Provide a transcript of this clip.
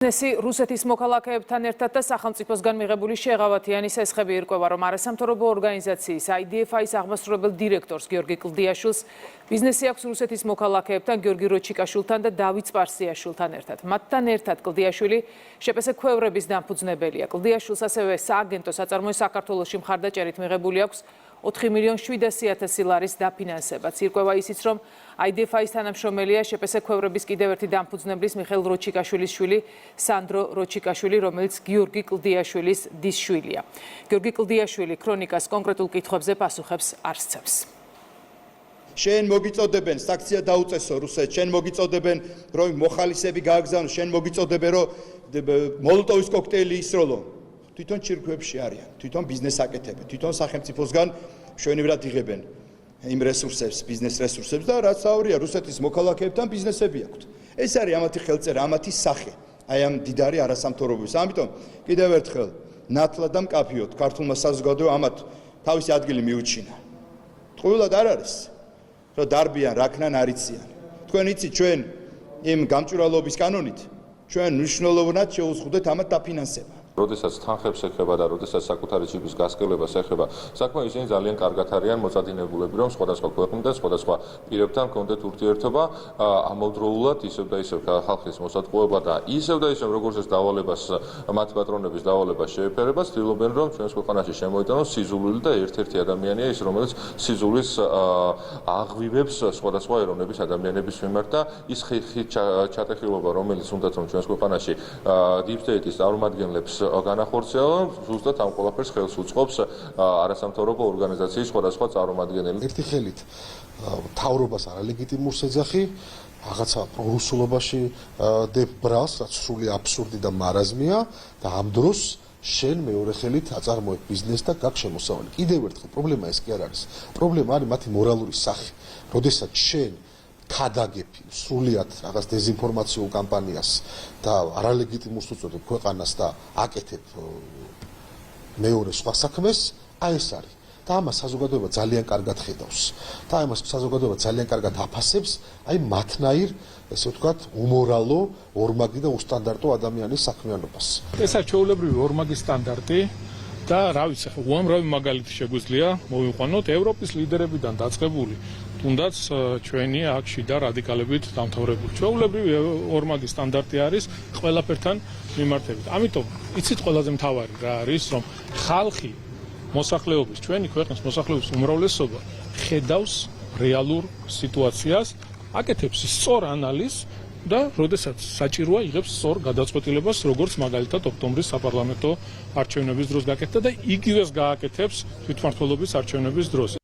Nesi რუსეთის მოქალაქეებთან ერთად და სახელმწიფოსგან მიღებული შეღავათიანი სესხები ირკვევა, რომ არასამთავრობო ორგანიზაციის IDFI-ის აღმასრულებელ დირექტორს გიორგი კლდიაშვილს ბიზნესი აქვს რუსეთის მოქალაქეებთან გიორგი როჩიკაშვილთან და დავით სპარსიაშვილთან ერთად. მათთან ერთად კლდიაშვილი შპს ქვევრების დამფუძნებელია. კლდიაშვილს ასევე სააგენტო საწარმოო საქართველოში მხარდაჭერით მიღებული აქვს 4,700,000 ლარის დაფინანსებაც. ირკვევა ისიც, რომ IDFI-ის თანამშრომელია შპს ქვევრების კიდევ ერთი დამფუძნებლის მიხეილ როჩიკაშვილის შვილი სანდრო როჩიკაშვილი, რომელიც გიორგი კლდიაშვილის დისშვილია. გიორგი კლდიაშვილი ქრონიკას კონკრეტულ კითხვებზე პასუხებს არ სცემს. შენ მოგიწოდებენ საქცია დაუწესო რუსეთს, შენ მოგიწოდებენ რომ მოხალისები გააგზავნო, შენ მოგიწოდებენ რომ მოლოტოვის კოქტეილი ისროლო. თვითონ ჩირქვებში არიან, თვითონ ბიზნეს აკეთებენ, თვითონ სახელმწიფოსგან მშვენივრად იღებენ იმ რესურსებს, ბიზნეს რესურსებს და რაც აურია რუსეთის მოქალაქეებთან ბიზნესები აქვთ. ეს არის ამათი ხელწერა, ამათი სახე. აი ამ დიდარი არასამთავრობოების. ამიტომ კიდევ ერთხელ ნათლად და მკაფიოდ ქართულმა საზოგადოებამ ამათ თავისი ადგილი მიუჩინა. ტყუილად არ არის, რომ დარბიან, რაქნან არიციან. თქვენ იცით ჩვენ იმ გამჭვირვალობის კანონით ჩვენ მნიშვნელოვნად შეუზღუდეთ ამათ დაფინანსება. როდესაც თანხებს ეხება და როდესაც საკუთარი ჯიბის გასკელებას ეხება, საქმე ისინი ძალიან კარგად არიან მოწადინებულები, რომ სხვადასხვა ქვეყნიდან, სხვადასხვა პირებთან კონდეთ ურთიერთობა ამავდროულად ისევ და ისევ ხალხის მოსატყუება და ისევ და ისევ როგორც ეს დავალებას, მათ პატრონების დავალებას შეეფერება, ცდილობენ რომ ჩვენს ქვეყანაში შემოიტანონ სიზულული და ერთ-ერთი ადამიანია ის, რომელიც სიზულის აღვივებს სხვადასხვა ეროვნების ადამიანების მიმართ და ის ჩატეხილობა, რომელიც უნდათ რომ ჩვენს ქვეყანაში deep state-ის წარმომადგენლებს განახორციელა, ზუსტად ამ ყველაფერს ხელს უწყობს არასამთავრობო ორგანიზაციის სხვადასხვა წარმომადგენელი. ერთი ხელით მთავრობას არალეგიტიმურს ეძახი, რაღაცა პრორუსულობაში დებ ბრალს, რაც სრული აბსურდი და მარაზმია და ამ დროს შენ მეორე ხელით აწარმოებ ბიზნესს და გაქვს შემოსავალი. კიდევ ერთხელ პრობლემა ეს კი არ არის. პრობლემა არის მათი მორალური სახე. როდესაც შენ ქადაგები სრულიად რაღაც დეზინფორმაციულ კამპანიას და არალეგიტიმურს უწოდებ ქვეყანას და აკეთებ მეორე სხვა საქმეს, აი ეს არის. და ამას საზოგადოება ძალიან კარგად ხედავს. და ამას საზოგადოება ძალიან კარგად აფასებს, აი მათნაირ, ესე ვთქვათ, უმორალო, ორმაგი და უსტანდარტო ადამიანის საქმიანობას. ეს არის ჩვეულებრივი ორმაგი სტანდარტი და რა ვიცი, უამრავი მაგალითი შეგვიძლია მოვიყვანოთ ევროპის ლიდერებიდან დაწყებული. თუნდაც ჩვენი აქ შიდა რადიკალებით დამთავრებული. ჩვეულებრივი ორმაგი სტანდარტი არის ყველაფერთან მიმართებით. ამიტომ იცით ყველაზე მთავარი რა არის, რომ ხალხი მოსახლეობის, ჩვენი ქვეყნის მოსახლეობის უმრავლესობა ხედავს რეალურ სიტუაციას, აკეთებს სწორ ანალიზს და როდესაც საჭიროა იღებს სწორ გადაწყვეტილებას, როგორც მაგალითად ოქტომბრის საპარლამენტო არჩევნების დროს გაკეთდა და იგივეს გააკეთებს თვითმმართველობის არჩევნების დროს.